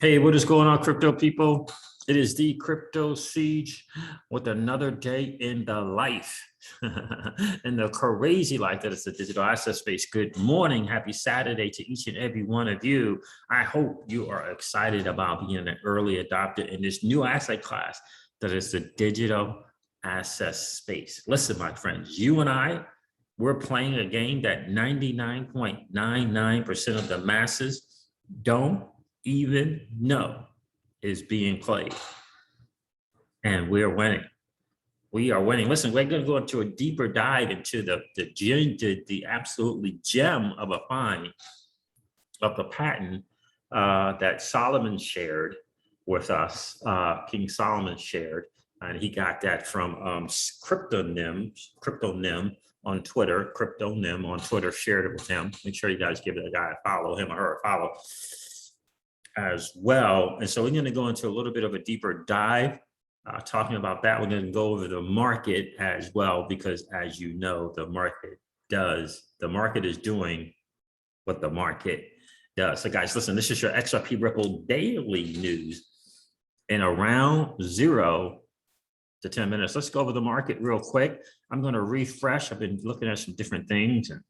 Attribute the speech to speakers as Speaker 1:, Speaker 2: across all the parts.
Speaker 1: Hey, what is going on, crypto people? It is the Crypto Siege with another day in the life, in the crazy life that is the digital asset space. Good morning. Happy Saturday to each and every one of you. I hope you are excited about being an early adopter in this new asset class that is the digital asset space. Listen, my friends, you and we're playing a game that 99.99% of the masses don't even know is being played, and we're winning. We are winning. Listen, we're going to go into a deeper dive into the absolutely gem of a find of the patent that Solomon shared with us. King Solomon shared, and he got that from CryptoNim on Twitter. CryptoNim on Twitter shared it with him. Make sure you guys give that guy a follow, him or her a follow as well. And so we're going to go into a little bit of a deeper dive talking about that. We're going to go over the market as well, because as you know, the market is doing what the market does. So guys, listen, this is your XRP Ripple daily news in around 0 to 10 minutes. Let's go over the market real quick. I'm going to refresh. I've been looking at some different things and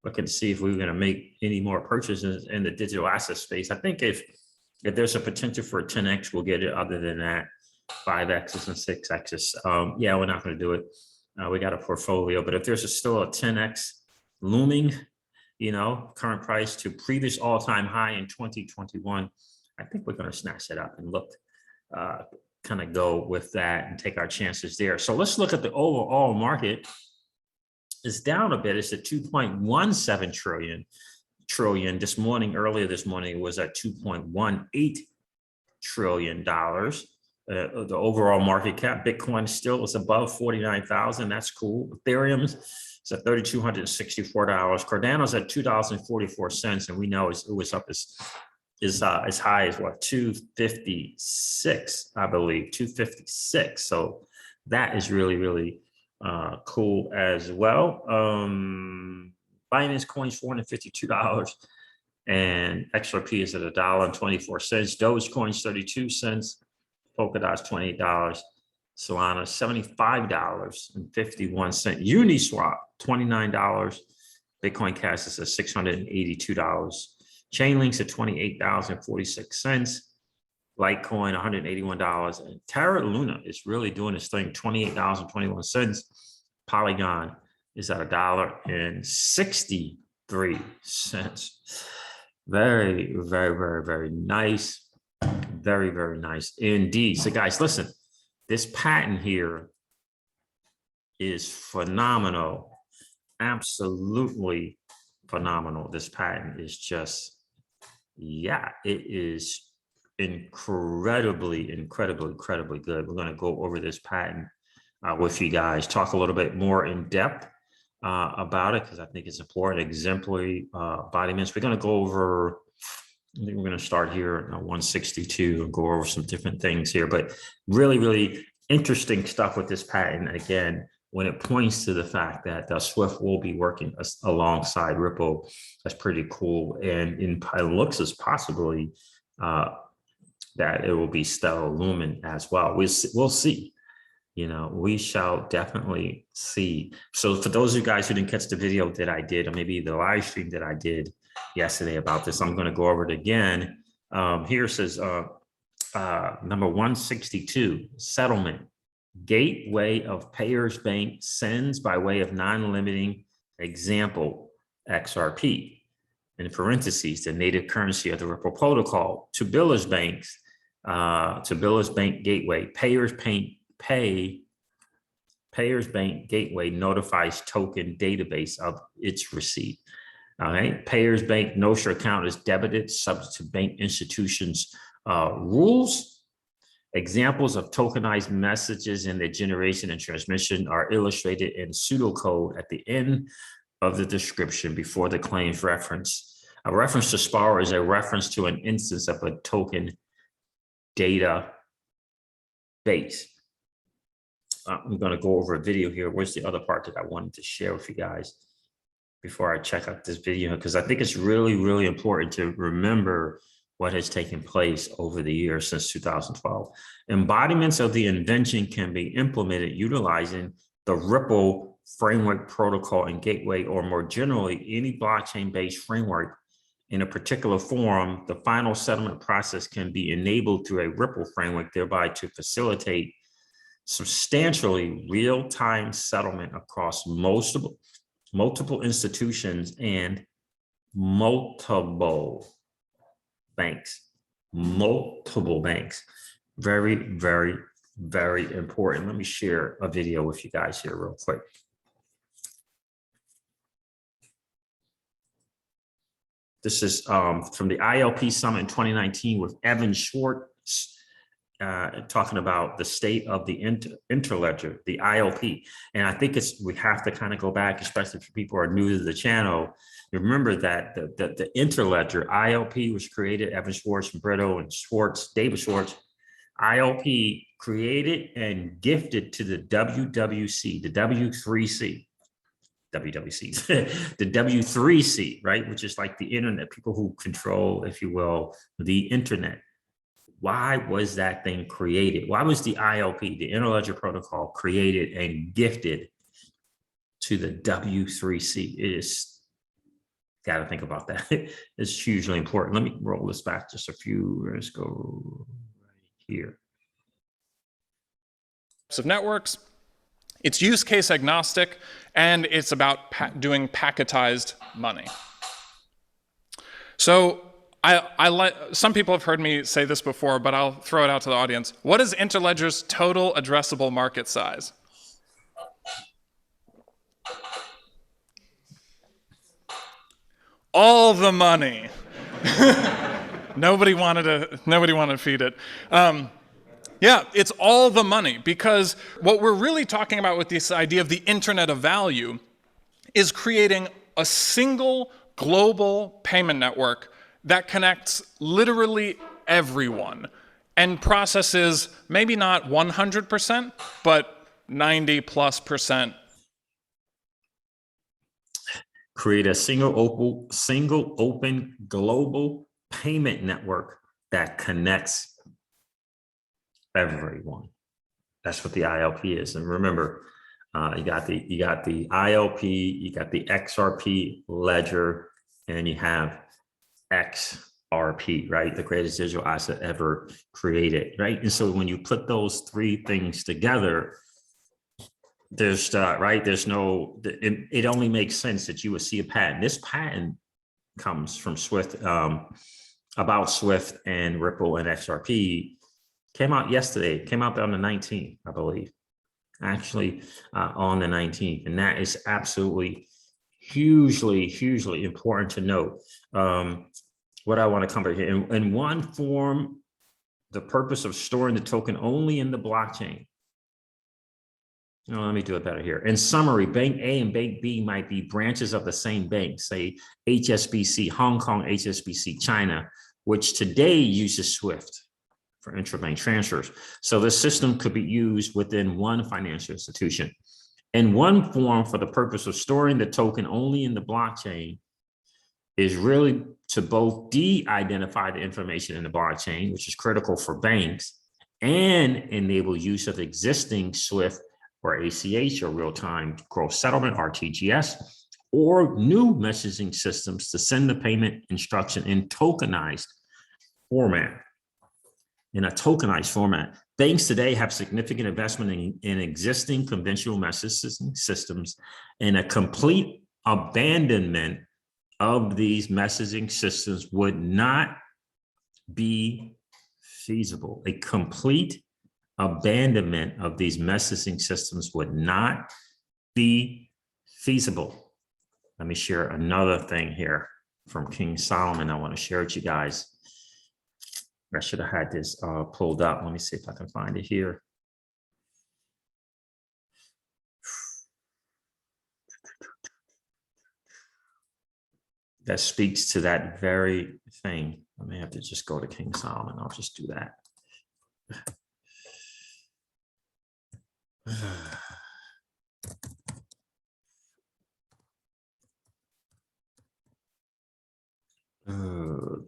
Speaker 1: looking to see if we're going to make any more purchases in the digital asset space. I think if there's a potential for a 10x, we'll get it. Other than that, 5x's and 6x's, yeah, we're not going to do it. We got a portfolio, but if there's still a 10x looming, current price to previous all-time high in 2021, I think we're going to snatch it up and look, kind of go with that and take our chances there. So let's look at the overall market. It's down a bit. It's at 2.17 trillion. Earlier this morning, it was at $2.18 trillion. The overall market cap, Bitcoin still is above 49,000. That's cool. Ethereum's is at $3,264. Cardano's at $2.44, and we know it was up as high as what, 256, I believe, 256. So that is really cool as well. Binance Coin's $452, and XRP is at $1.24. Dogecoin's 32 cents. Polkadot's $28. Solana $75.51. Uniswap $29. Bitcoin Cash is at $682. Chainlink's at $28.46. Litecoin $181, and Terra Luna is really doing this thing, $28.21. Polygon is at $1.63. Very nice. Very nice indeed. So guys, listen, this patent here is phenomenal. Absolutely phenomenal. This patent is just, yeah, it is incredibly good. We're going to go over this patent with you guys, talk a little bit more in depth about it, because I think it's important. Exemplary embodiments. We're going to go over, I think we're going to start here at 162 and go over some different things here, but really interesting stuff with this patent. Again, when it points to the fact that Swift will be working alongside Ripple, that's pretty cool. And it looks as possibly that it will be Stellar Lumen as well. We'll see. We shall definitely see. So for those of you guys who didn't catch the video that I did, or maybe the live stream that I did yesterday about this, I'm going to go over it again. Here says number 162, settlement. Gateway of Payers Bank sends by way of non-limiting example XRP. In parentheses, the native currency of the Ripple protocol to Billers Banks, to Billers Bank Gateway. Payers Bank Gateway notifies token database of its receipt. All right. Payers Bank notional account is debited subject to bank institutions rules. Examples of tokenized messages and their generation and transmission are illustrated in pseudocode at the end of the description before the claims reference. A reference to SPAR is a reference to an instance of a token data base. I'm going to go over a video here. Where's the other part that I wanted to share with you guys before I check out this video? Because I think it's really important to remember what has taken place over the years since 2012. Embodiments of the invention can be implemented utilizing the Ripple framework protocol and gateway, or more generally, any blockchain-based framework in a particular form. The final settlement process can be enabled through a Ripple framework, thereby to facilitate substantially real-time settlement across multiple institutions and multiple banks. Very, very, very important. Let me share a video with you guys here real quick. This is from the ILP Summit in 2019 with Evan Schwartz, talking about the state of the Inteledger, the ILP. And I think we have to kind of go back, especially for people who are new to the channel. Remember that the Inteledger ILP was created, Evan Schwartz from Brito and David Schwartz. ILP created and gifted to the WWC, the W3C, the W3C, right? Which is like the internet, people who control, if you will, the internet. Why was that thing created? Why was the ILP, the Inteledger Protocol, created and gifted to the W3C? It is, got to think about that. It's hugely important. Let me roll this back just a few. Let's go right here.
Speaker 2: Of networks, it's use case agnostic, and it's about doing packetized money. So some people have heard me say this before, but I'll throw it out to the audience. What is Inteledger's total addressable market size? All the money. Nobody wanted to feed it. Yeah, it's all the money, because what we're really talking about with this idea of the Internet of Value is creating a single global payment network that connects literally everyone and processes maybe not 100%, but 90+%.
Speaker 1: Create a single open global payment network that connects everyone. That's what the ILP is. And remember, you got the ILP, you got the XRP ledger, and you have XRP, right? The greatest digital asset ever created, right? And so when you put those three things together, there's right, there's no, it only makes sense that you would see a patent. This patent comes from Swift, about Swift and Ripple and XRP. Came out yesterday, came out on the 19th, I believe, actually on the 19th. And that is absolutely hugely important to note. What I want to cover here, in one form, the purpose of storing the token only in the blockchain. No, let me do it better here. In summary, Bank A and Bank B might be branches of the same bank, say HSBC, Hong Kong, HSBC, China, which today uses Swift for intrabank transfers. So this system could be used within one financial institution. In one form, for the purpose of storing the token only in the blockchain, is really to both de-identify the information in the blockchain, which is critical for banks, and enable use of existing SWIFT or ACH or real-time gross settlement, RTGS, or new messaging systems to send the payment instruction in tokenized format. In a tokenized format, banks today have significant investment in existing conventional messaging systems, and a complete abandonment of these messaging systems would not be feasible. A complete abandonment of these messaging systems would not be feasible. Let me share another thing here from King Solomon I want to share with you guys. I should have had this pulled up. Let me see if I can find it here. That speaks to that very thing. I may have to just go to King Solomon. I'll just do that.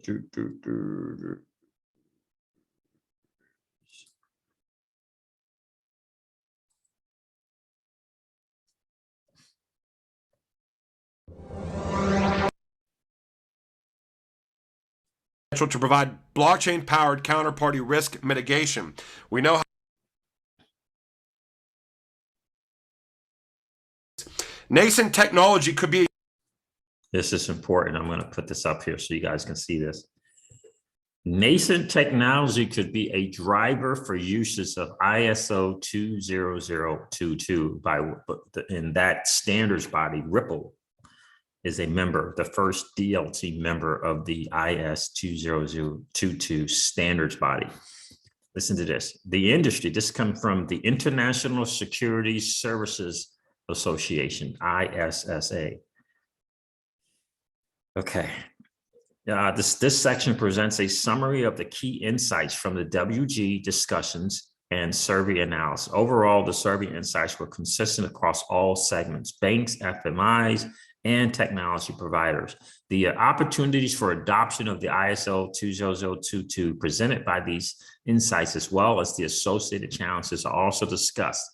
Speaker 3: To provide blockchain-powered counterparty risk mitigation. We know how nascent technology could be.
Speaker 1: This is important. I'm going to put this up here so you guys can see this. Nascent technology could be a driver for uses of ISO 20022 in that standards body. Ripple is a member, the first DLT member of the IS 20022 standards body. Listen to this. The industry, this comes from the International Securities Services Association, ISSA. Okay. This section presents a summary of the key insights from the WG discussions and survey analysis. Overall, the survey insights were consistent across all segments, banks, FMIs, and technology providers. The opportunities for adoption of the ISO 20022 presented by these insights, as well as the associated challenges, are also discussed.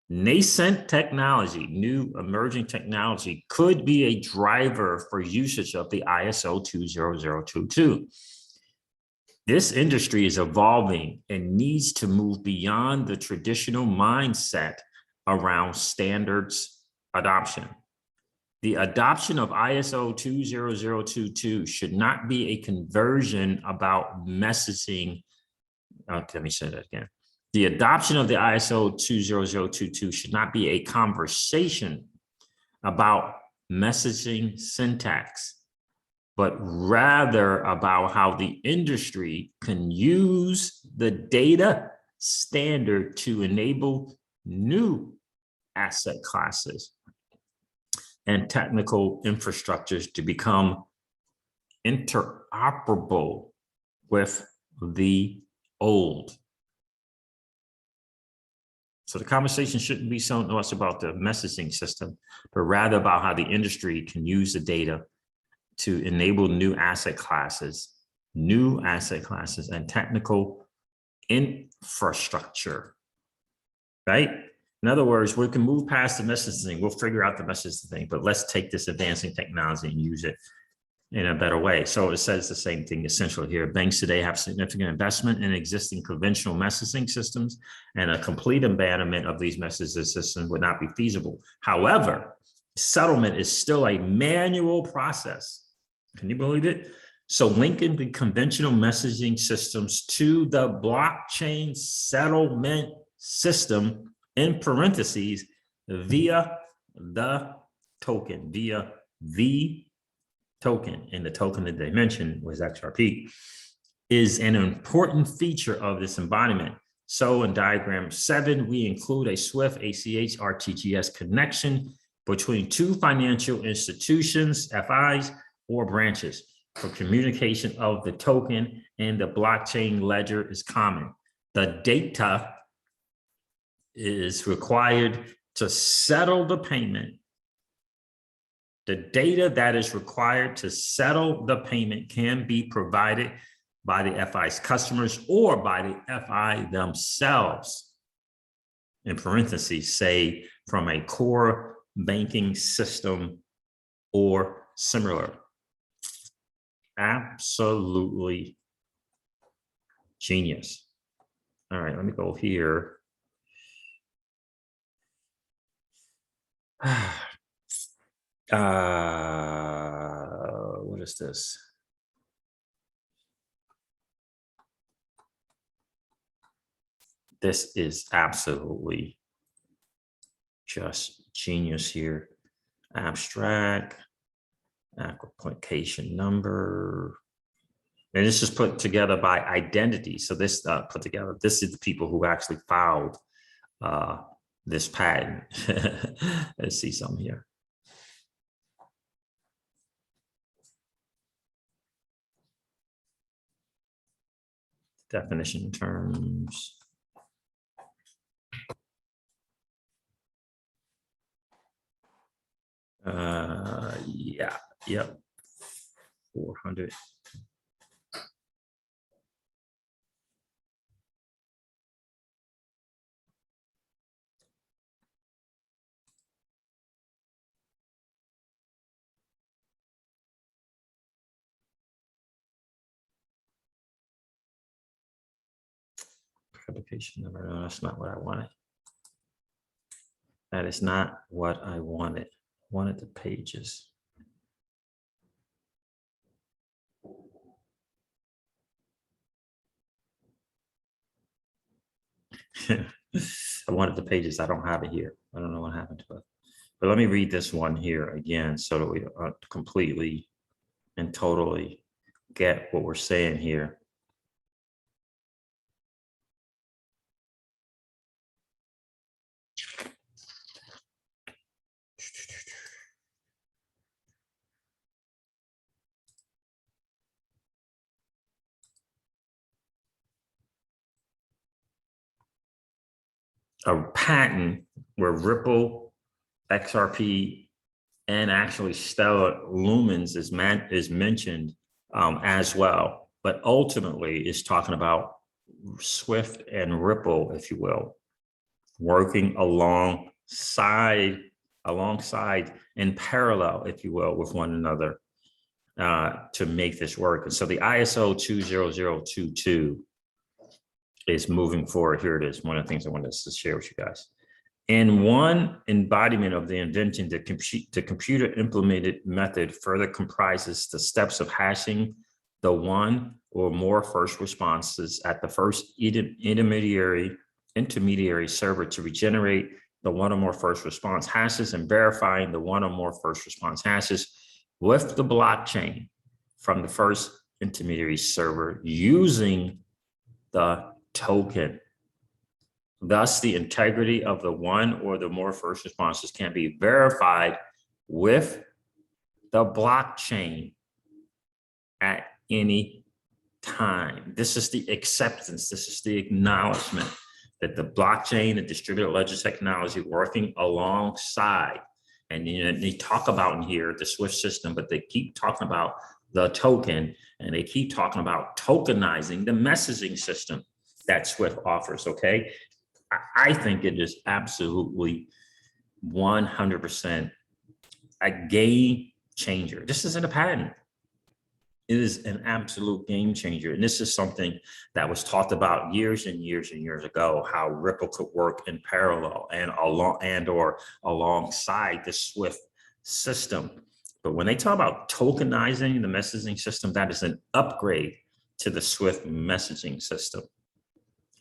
Speaker 1: Nascent technology, new emerging technology, could be a driver for usage of the ISO 20022. This industry is evolving and needs to move beyond the traditional mindset around standards adoption. The adoption of ISO 20022 should not be a conversion about messaging. Let me say that again. The adoption of the ISO 20022 should not be a conversation about messaging syntax, but rather about how the industry can use the data standard to enable new asset classes and technical infrastructures to become interoperable with the old. So the conversation shouldn't be so much about the messaging system, but rather about how the industry can use the data to enable new asset classes and technical infrastructure, right? In other words, we can move past the messaging. We'll figure out the messaging thing, but let's take this advancing technology and use it in a better way. So it says the same thing essentially here. Banks today have significant investment in existing conventional messaging systems, and a complete abandonment of these messaging systems would not be feasible. However, settlement is still a manual process. Can you believe it? So linking the conventional messaging systems to the blockchain settlement system, in parentheses, via the token, and the token that they mentioned was XRP, is an important feature of this embodiment. So in diagram 7, we include a SWIFT ACH RTGS connection between two financial institutions, FIs, or branches for communication of the token, and the blockchain ledger is common. The data is required to settle the payment. The data that is required to settle the payment can be provided by the FI's customers or by the FI themselves, in parentheses, say from a core banking system or similar. Absolutely genius. All right, let me go here. What is this? This is absolutely just genius here. Abstract, application number. And this is put together by identity. So this put together, this is the people who actually filed this patent. Let's see some here. Definition terms. Yeah, yep. 400. application number. No, that's not what I wanted. That is not what I wanted. I wanted the pages. I wanted the pages. I don't have it here. I don't know what happened to it. But let me read this one here again so that we completely and totally get what we're saying here. A patent where Ripple, XRP, and actually Stellar Lumens is mentioned as well, but ultimately is talking about Swift and Ripple, if you will, working alongside in parallel, if you will, with one another to make this work. And so the ISO 20022 is moving forward. Here it is. One of the things I wanted to share with you guys. In one embodiment of the invention, the computer implemented method further comprises the steps of hashing the one or more first responses at the first intermediary server to regenerate the one or more first response hashes and verifying the one or more first response hashes with the blockchain from the first intermediary server using the token. Thus, the integrity of the one or the more first responses can be verified with the blockchain at any time. This is the acceptance. This is the acknowledgement that the blockchain, the distributed ledger technology working alongside, and they talk about in here the Swift system, but they keep talking about the token, and they keep talking about tokenizing the messaging system that Swift offers, okay? I think it is absolutely 100% a game changer. This isn't a patent. It is an absolute game changer. And this is something that was talked about years and years and years ago, how Ripple could work in parallel and alongside the Swift system. But when they talk about tokenizing the messaging system, that is an upgrade to the Swift messaging system.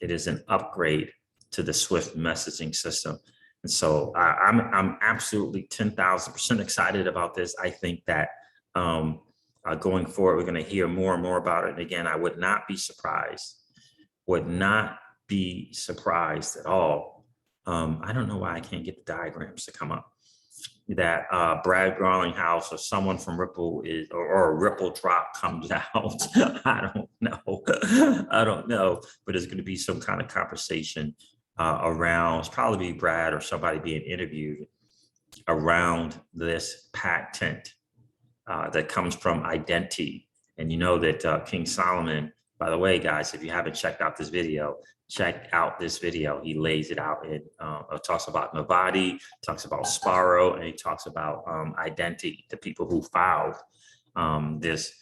Speaker 1: It is an upgrade to the Swift messaging system. And so I'm absolutely 10,000% excited about this. I think that going forward, we're going to hear more and more about it. And again, I would not be surprised at all. I don't know why I can't get the diagrams to come up. That Brad Garlinghouse or someone from Ripple or a Ripple drop comes out. I don't know, but there's going to be some kind of conversation around, it's probably be Brad or somebody being interviewed around this patent that comes from Identity. And you know that King Solomon, by the way, guys, if you haven't checked out this video, check out this video. He lays it out and talks about Nobody, talks about Sparrow, and he talks about Identity, the people who filed this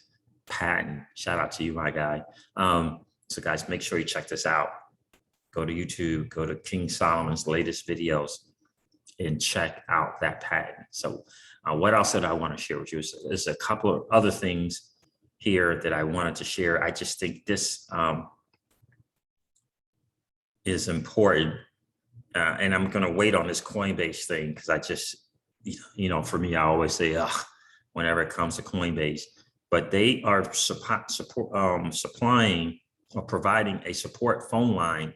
Speaker 1: patent. Shout out to you, my guy. So guys, make sure you check this out. Go to YouTube, go to King Solomon's latest videos and check out that patent. So what else did I want to share with you? There's a couple of other things here that I wanted to share. I just think this is important. And I'm going to wait on this Coinbase thing because I just, for me, I always say, whenever it comes to Coinbase, but they are supplying or providing a support phone line,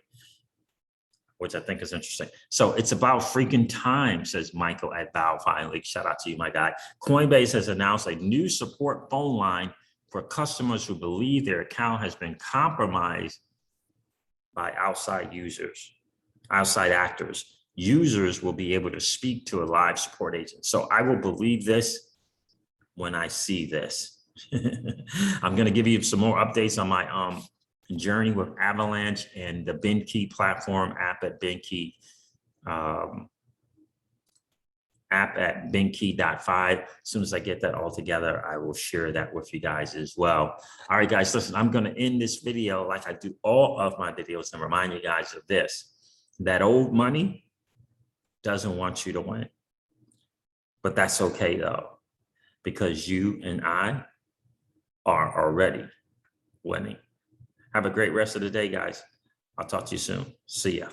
Speaker 1: which I think is interesting. So it's about freaking time, says Michael at Bow finally. Shout out to you, my guy. Coinbase has announced a new support phone line for customers who believe their account has been compromised by outside actors. Users will be able to speak to a live support agent. So I will believe this when I see this. I'm going to give you some more updates on my journey with Avalanche and the BenKey platform app at BenKey app at Binky.5. As soon as I get that all together, I will share that with you guys as well. All right, guys, listen, I'm going to end this video like I do all of my videos and remind you guys of this. That old money doesn't want you to win. But that's okay, though, because you and I are already winning. Have a great rest of the day, guys. I'll talk to you soon. See ya.